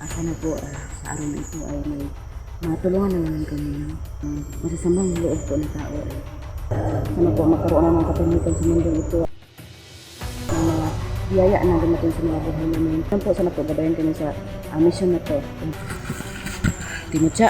Sana po sa araw na ito ay may matulungan na naman kami ng masasamang loob po na tao. Sana po magkaroon na ng katahimikan sa mundo ito. Ng mga biyaya na dumating sa mga buhay namin. Sana po gabayan kami sa mission na to. Timutya.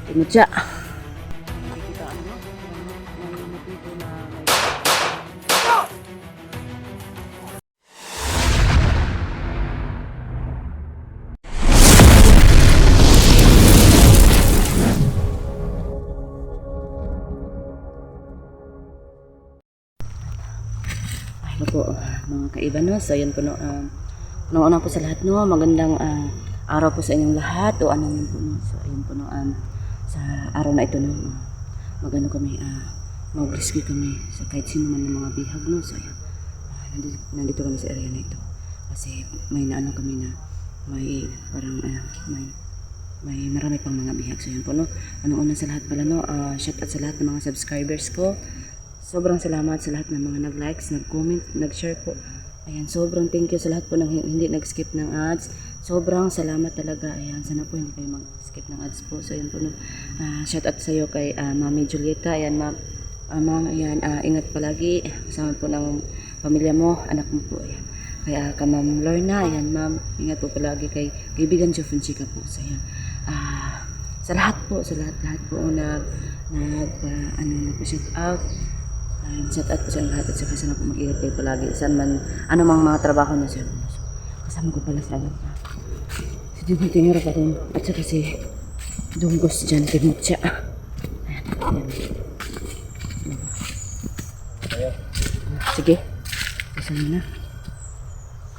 Timutya. Ano po, mga kaiba no, so yun po no, una po sa lahat no, magandang araw po sa inyong lahat o ano yun po no, so ayun po no, sa araw na ito no, magano kami, mag-rescue kami sa kahit sino man ng mga bihag no, so ayun, nandito kami sa area na ito, kasi may naano kami na, may parang, may marami pang mga bihag, so yun po no, una sa lahat pala no, shout out sa lahat ng mga subscribers ko. Sobrang salamat sa lahat ng mga nag-likes, nag-comment, nag-share po. Ayan, sobrang thank you sa lahat po ng hindi nag-skip ng ads. Sobrang salamat talaga. Ayan, sana po hindi kayo mag-skip ng ads po. So, ayan po. No. Shout out sa iyo kay Mami Julieta. Ayan, ma'am. Ma'am, ayan, ingat palagi. Kasama po ng pamilya mo, anak mo po. Ayan. Kaya ka Ma'am Lorna. Ayan, ma'am. Ingat po palagi kay kaibigan Jo Fonseca po. So, ayan. Sa lahat po, po nag-shout out. Shout out po sa lahat at saka sana po mag-iingat kayo palagi saan man, anumang mga trabaho na siya. Kasama ko pala sa alam si Jun Tingero pa rin at saka si Dunggos dyan, Timutya. Sige, kasama na.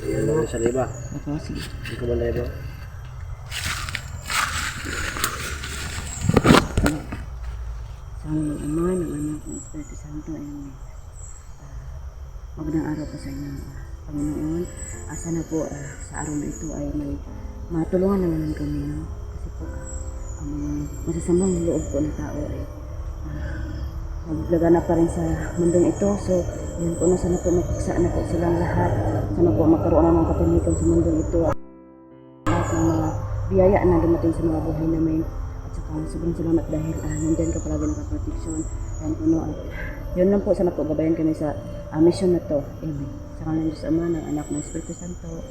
Ayan, sa liba. Ako, sige. Hindi ko ba liba? Sa aming Ama, ng Anak, ng Espiritu Santo, ayan. Magandang araw po sa inyo, Panginoon. Sana po sa araw na ito ay may matulungan na naman kami, no? Kasi po, ang mga masasamang loob po ng tao ay maglaganap pa rin sa mundong ito. So, yun po na, sana po magpaksa na po silang lahat. Sana po magkaroon na ng katahimikan sa mundong ito. Lahat ng mga biyaya na dumating sa mga buhay namin. Sobrang salamat dahil nandyan ka palagi nakaproteksyon. Yan po no. Yun lang po, sana po gabayan kami sa mission na to. Amen. Sa ngalan ng Diyos Ama, ng Anak, ng Espiritu Santo.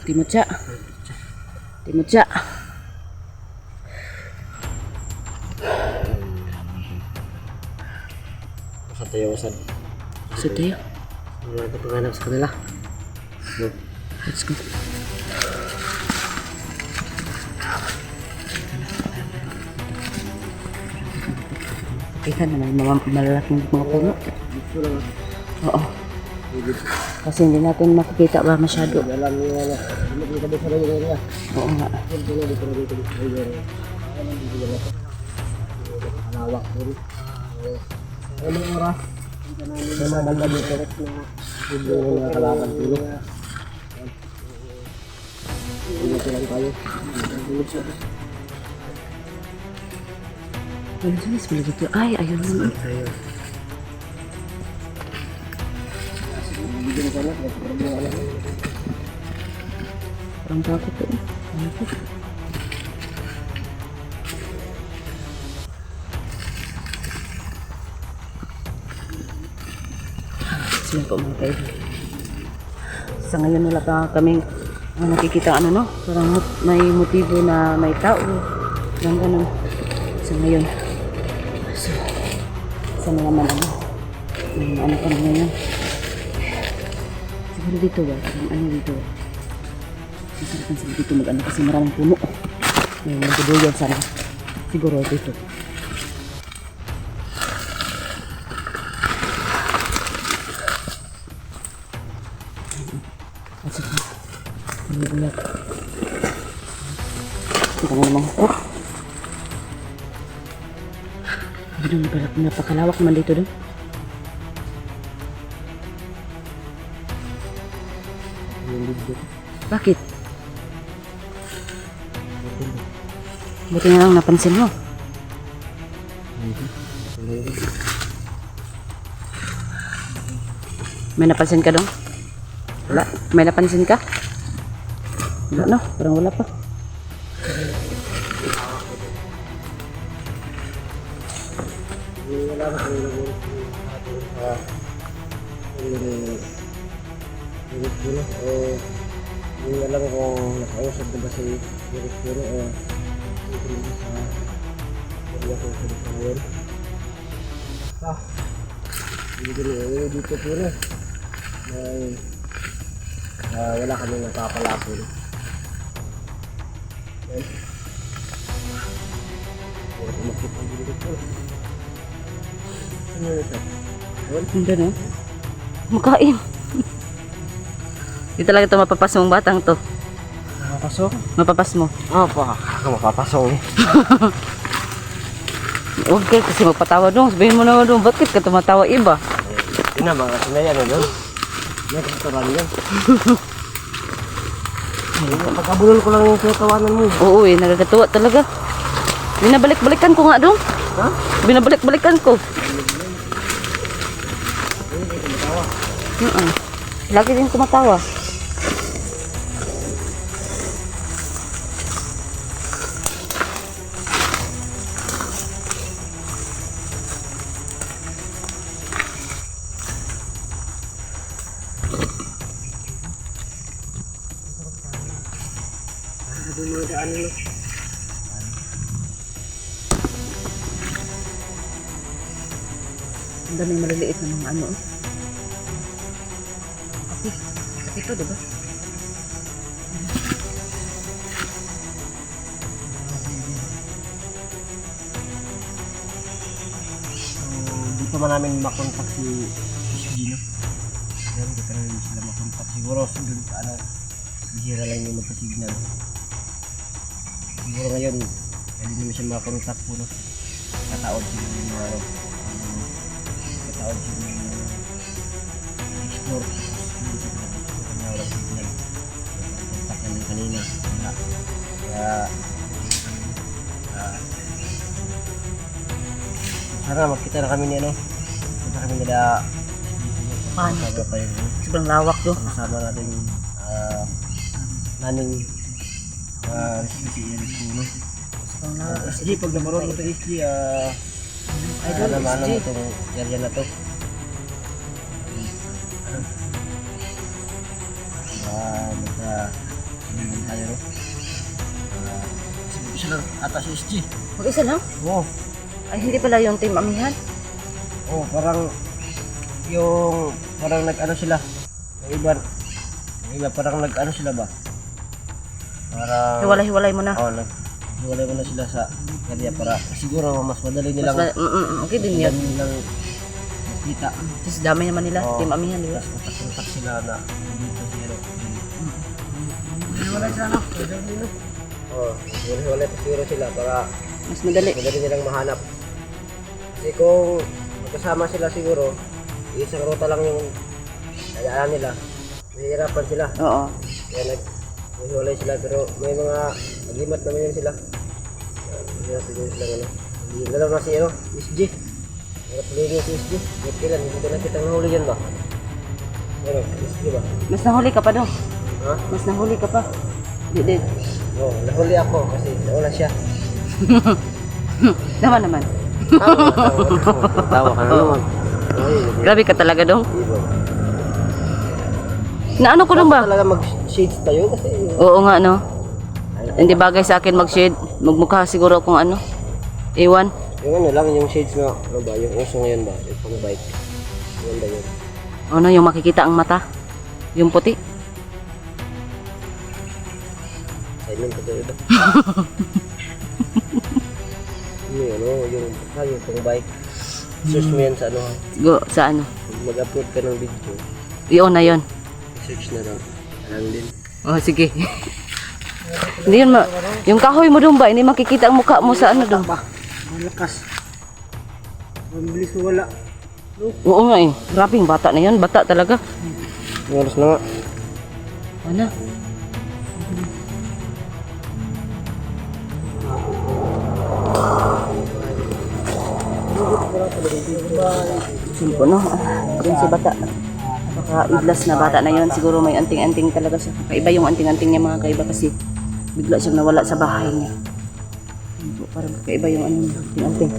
Timutya. Timutya. Saan tayo usan? So tayo. Wala ka panganap sa kanila. Go. Let's go. Kita na may mga malalaking mga puno. Dito lang. Oo. Kasi hindi natin makikita ba masyado. Alam niyo wala. Hindi ko sabi sa area. Oo nga. Dito sa area. Malawak po rin. Anong oras? May mga banda dito rin na hindi na kalaban dito. Dito lang tayo. Walang sanis pala dito. Ay, ayun naman. Parang takot to. Takot. Sila po mga kayo. Sa ngayon wala pa kaming nakikita ano no. Parang may motibo na may tao. Ganun. Sa ngayon. So, sana naman may ano pa ngayon. Siguro dito ba? Ano dito? Masarapan sila dito mag-ano kasi maraming puno. May mga duduyan sana. Siguro dito. At saka, may bulat. Kita nga namang hukok. Napakalawak naman dito doon. Bakit? Buti na lang napansin mo. May napansin ka doon? Wala. May napansin ka? Wala no, parang wala pa. Wala na kami nag-ulit sa direkturo o yun na lang kung nakausap na ba si direkturo o hindi sa kanya kung sa ngayon. Dito po na wala kami napapalapon. Kumakit ang direkturo. Ano yun siya? Hindi no? Makain. Di talaga ito mapapas mong batang to. Nakapasok? Mapapas mo. Oo pa, mapapasok eh. Huwag kayo kasi magpatawa dong. Sabihin mo na dong, bakit ka tumatawa iba? Yun na, mga sinayan na doon. May restaurant yan. Pagkabulol ko lang yung kinatawanan mo. Oo eh, nagagatuwa talaga. Binabalik-balikan ko nga dong. Ha? Binabalik-balikan ko. Lagi din tumatawa. Ang daming maliliit na mga ano. Okay. Ito, diba? Di pa man namin makontak si Gino. Yan, di pa namin sila makontak. Siguro doon sa ano, bihira lang yung magka-signal. Siguro ngayon, hindi naman siya makontak po, no? Kataod sila yung mga ano, kataod sila yung explore. Hindi sa pinag-explore kanya walang signal. Kontak namin kanina. Wala. Kaya, sana magkita na kami ni ano. Magkita kami nila. Paano? Sabi pa yun. Sobrang lawak do. Kasama natin naning si Eric Puno. Sobrang lawak. SG, pag namaroon mo ito SG, Idol, naman SG. mo itong area na to. Magka tayo, no? Isa lang ata si SG. Mag-isa lang? Oo. Ay, hindi pala yung team amihan. Oh, parang nag-ano sila. Yung iba parang nag-ano sila ba? Parang Hiwalay-hiwalay mo na. naghiwalay mo na sila sa area para siguro mas madali nilang Okay din yan. nilang makita. Tapos dami naman nila, Oo. team amihan, di ba? Tapos kontak sila na dito si ano. Hiwalay sila, no? Oo, hiwalay pa siguro sila para Mas madali. madali nilang mahanap. Kasi kung magkasama sila siguro, isang ruta lang yung kayaan nila, mahihirapan sila. Oo. Kaya naghiwalay sila, pero may mga agimat naman yun sila. Mahirap din sila ano. Hindi na lang si ano, SG. Mahirap din si SG. Hindi kailan, hindi ko na kitang nahuli yan ba? Ano, SG ba? Mas nahuli ka pa do. Ha? Mas nahuli ka pa. Di. Oo, nahuli ako kasi nauna siya. Naman. Tawa ka na naman. Grabe ka talaga dong. Iba. Naano ko lang ba? Talaga mag-shades tayo kasi Oo nga no. Hindi bagay sa akin mag-shade. Magmukha siguro kung ano. Iwan. yung ano lang, yung shades na, ano ba, yung uso ngayon ba, yung pang bike. Yun ba yun? Ano yung makikita ang mata? Yung puti. Silent ko tayo ba? Yung ano, yung pang bike. Search mo yan sa ano, Go, sa ano? mag-upload ka ng video. Yun na yun. Search na lang. Alam din. Oh, sige. Hindi yun yung kahoy mo doon ba? Hindi makikita ang mukha mo sa ano doon. Malakas. Mabilis mo wala. Oo nga eh. Grabe yung bata na yun. Bata talaga. Yung oras na nga. Ano? Simpo no? Yun si bata. Baka idlas na bata na yon, siguro may anting-anting talaga siya. Kakaiba yung anting-anting niya mga kaiba kasi bigla siyang nawala sa bahay niya. Yun po, parang kakaiba yung ano, anting-anting.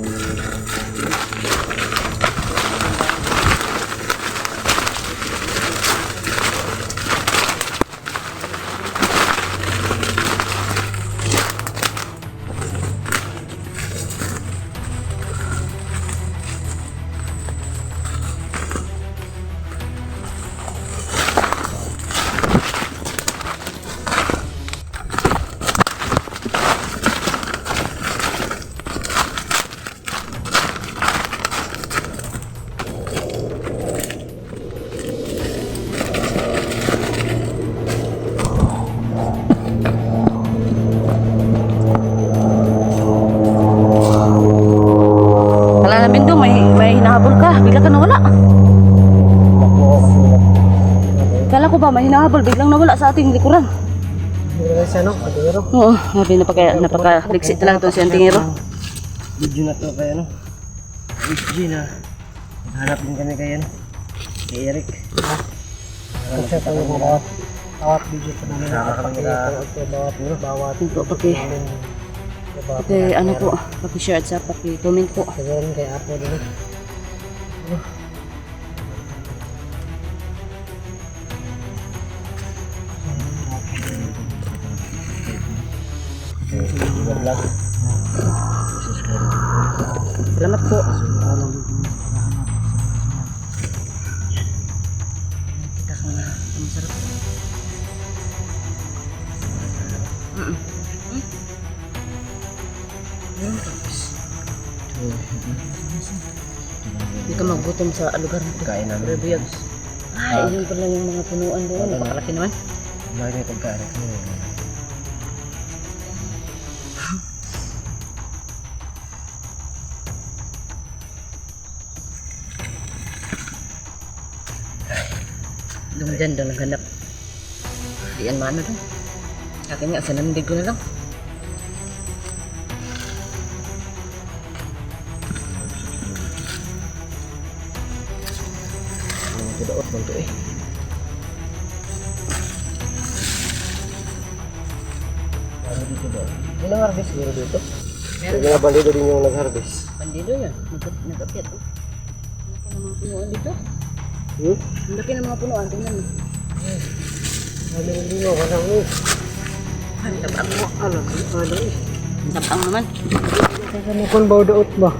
Kala namin doon, may hinahabol ka. Bigla ka nawala. Kala ko ba may hinahabol, biglang nawala sa ating likuran. Guys, ano? Tingero. Oo, napaka-liksi talaga itong si Antingero. Video na to kay ano? SG na. Hanap din kami kay ano? Kay Eric. Kasi tayo mga bawat video pa namin. Bawat Ito, ano po, paki-share at sa paki-comment po. Kaya kay Apo din. Salamat po. Kita ka nga, ang sarap. Hindi ka magutom sa lugar na ito. Kain namin. Rebuyag. Ay, yun pala yung mga punuan doon. Napakalaki naman. Lagi may pagkain. Doon dyan, doon naghanap. Di yan maano doon. Akin nga, sanandig ko na lang. Daot man to eh. Ano dito ba? Ilang harvest meron dito? Meron. Kaya bandido din yung nag-harvest. Bandido yan. Nag-apit. Oh. Ang laki ng mga punuan dito. Ang laki ng mga punuan. Tingnan mo. Ano yung dino? Walang mo. Ang tabang mo. Ano? Ano eh? Ang tabang naman. Kaya mo kung ba daot ba?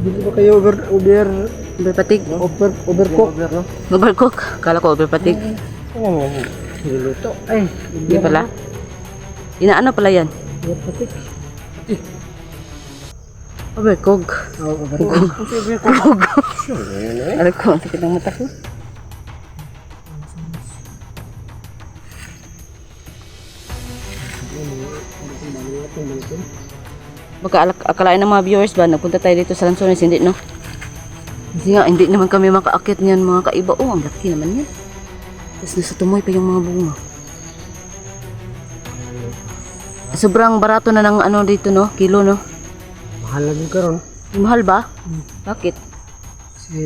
Dito ba kayo Overpatig. overcook? No? Overcook. Kala ko overpatig. Ano mo? Niluto. Ay, Hindi pala. Inaano pala yan? overcook. Overcook. Oh, overcook. Kog. Sure, yun eh. Alam ko, ang sakit ng mata ko. Baka akalain ng mga viewers ba, nagpunta tayo dito sa Lanzones, hindi no? Kasi nga, hindi naman kami makaakit niyan mga kaiba. Oh, ang laki naman yan. Tapos nasa tumoy pa yung mga bunga. Sobrang barato na ng ano dito no, kilo no. Mahal lang yung karon. Mahal ba? Bakit? Si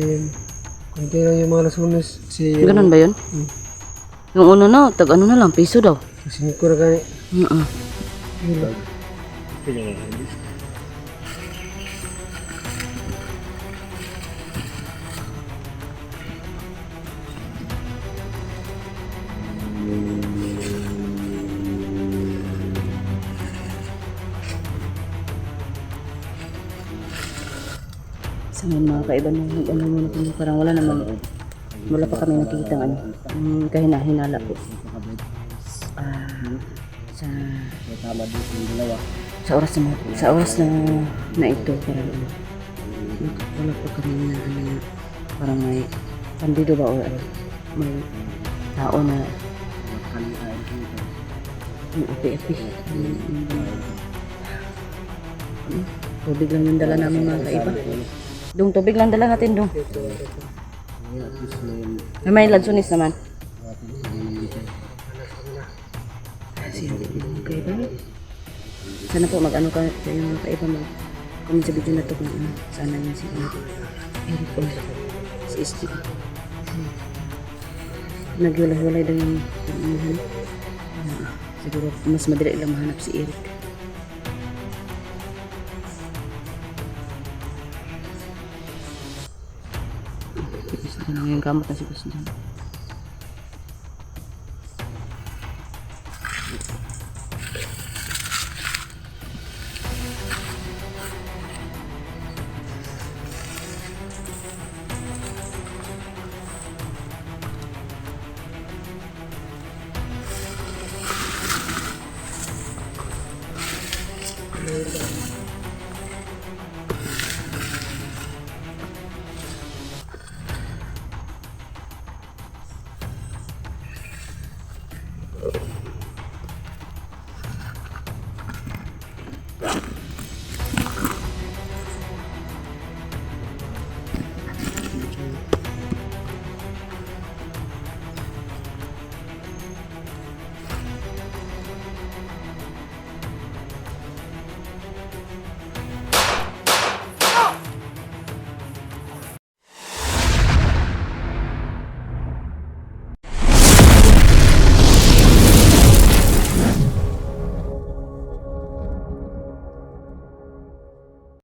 kunti lang yung mga Lanzones. Si Ganun ba yun? Yung una no, tag ano na lang, piso daw. si Nico na gani. Sa mga kaiba nung ano muna kami, parang wala naman. Wala pa kami nakikita ng ano. Kahina-hinala po. Sa Tama dito yung dalawa. sa oras na ito parang ano. Wala pa kami na ano, parang may pandido ba o ano. May tao na api-api. Tubig lang yung dala namin mga kaiba. Dong, tubig lang dala natin dong. May Lanzones naman. Kaiba. Sana po mag-ano ka kayo mga kaiba mag-comment sa video na to kung ano. Sana yun si Eric o si SG. Naghiwalay-hiwalay daw yung siguro mas madali lang mahanap si Eric. Gusto ko na yung gamot na si Boss John.